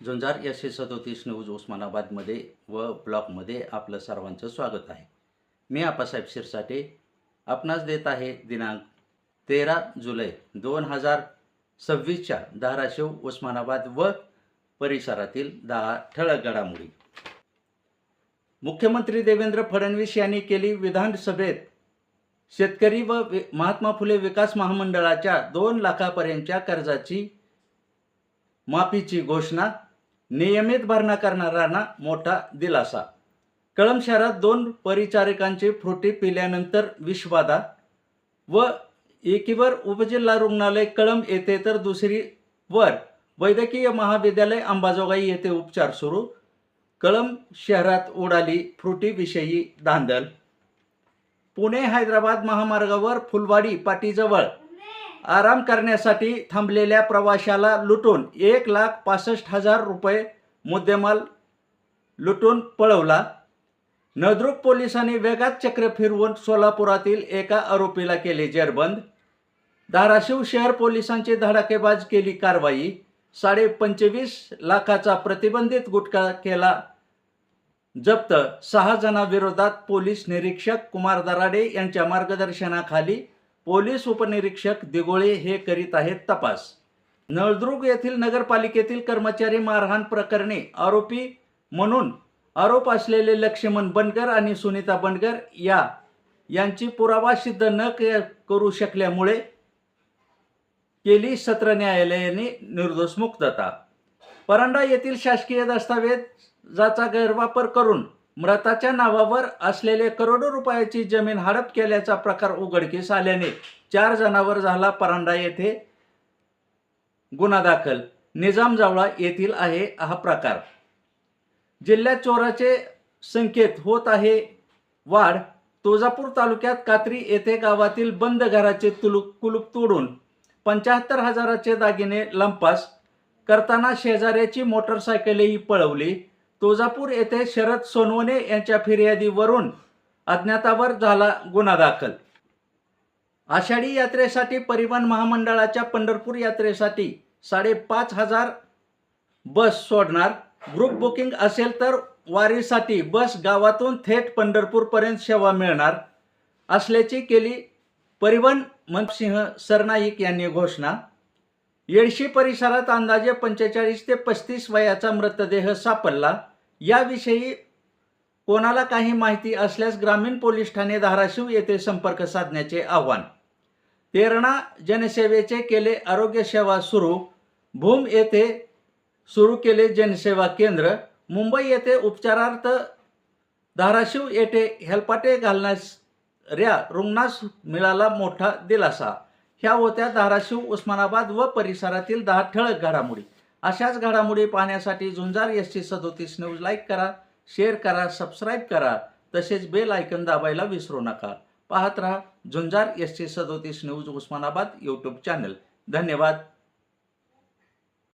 झुंजार 137 news उस्मानाबादमध्ये व ब्लॉगमध्ये आपलं सर्वांचं स्वागत आहे. मी आप्पासाहेब शिरसाटे आपणास देत आहे दिनांक 13 जुलै 2026च्या धाराशिव, उस्मानाबाद व परिसरातील 10 ठळक घडामोडी. मुख्यमंत्री देवेंद्र फडणवीस यांनी केली विधानसभेत शेतकरी व महात्मा फुले विकास महामंडळाच्या 2 लाखापर्यंतच्या कर्जाची माफीची घोषणा. नियमित भरणा करणाऱ्यांना मोठा दिलासा. कळंब शहरात 2 परिचारिकांची फ्रुटी पिल्यानंतर विषबाधा व एकीवर उपजिल्हा रुग्णालय कळंब येथे तर दुसरीवर वैद्यकीय महाविद्यालय अंबाजोगाई येथे उपचार सुरू. कळंब शहरात उडाली फ्रुटीविषयी धांदल. पुणे हैदराबाद महामार्गावर फुलवाडी पाटीजवळ आराम करण्यासाठी थांबलेल्या प्रवाशाला लुटून 1,65,000 रुपये मुद्देमाल लुटून पळवला. नळदुर्ग पोलिसांनी वेगात चक्र फिरवून सोलापुरातील एका आरोपीला केले जेरबंद. धाराशिव शहर पोलिसांची धडाकेबाज केली कारवाई. 25.5 लाखाचा प्रतिबंधित गुटखा केला जप्त. 6 जणांविरोधात पोलीस निरीक्षक कुमार दराडे यांच्या मार्गदर्शनाखाली पोलीस उपनिरीक्षक दिगोळे हे करीत आहेत तपास. नळदुर्ग येथील नगरपालिकेतील कर्मचारी मारहाण प्रकरणी आरोपी म्हणून आरोप असलेले लक्ष्मण बनकर आणि सुनीता बनकर यांची पुरावा सिद्ध न करू शकल्यामुळे केली सत्र न्यायालयाने निर्दोष मुक्तता. परांडा येथील शासकीय दस्तावेजाचा गैरवापर करून मृताच्या नावावर असलेले करोडो रुपयाची जमीन हडप केल्याचा प्रकार उघडकीस आल्याने 4 जणांवर झाला परांडा येथे गुन्हा दाखल. निजामजावळा येथील आहे हा प्रकार. जिल्ह्यात चोराचे संकेत होत आहे वाढ. तुळजापूर तालुक्यात कात्री येथे गावातील बंद घराचे कुलूप तोडून 75,000चे दागिने लंपास करताना शेजाऱ्याची मोटरसायकलही पळवली. तुळजापूर येथे शरद सोनवणे यांच्या फिर्यादीवरून अज्ञातावर झाला गुन्हा दाखल. आषाढी यात्रेसाठी परिवहन महामंडळाच्या पंढरपूर यात्रेसाठी 5,500 बस सोडणार. ग्रुप बुकिंग असेल तर वारीसाठी बस गावातून थेट पंढरपूरपर्यंत सेवा मिळणार असल्याची केली परिवहन मंत्री सिंह सरनाईक यांनी घोषणा. येडशी परिसरात अंदाजे 45 ते 35 वयाचा मृतदेह सापडला. याविषयी कोणाला काही माहिती असल्यास ग्रामीण पोलीस ठाणे धाराशिव येथे संपर्क साधण्याचे आवाहन. तेरणा जनसेवेचे केले आरोग्य सेवा सुरू. भूम येथे सुरू केले जनसेवा केंद्र. मुंबई येथे उपचारार्थ धाराशिव येथे हेलपाटे घालणाऱ्या रुग्णास मिळाला मोठा दिलासा. ह्या होत्या धाराशिव, उस्मानाबाद व परिसरातील 10 ठळक घडामोडी. अशाच घडामोडी पाहण्यासाठी झुंजार 137 न्यूज लाईक करा, शेअर करा, सबस्क्राईब करा. तसेच बेल आयकन दाबायला विसरू नका. पाहत रहा झुंजार 137 न्यूज उस्मानाबाद यूट्यूब चॅनल. धन्यवाद.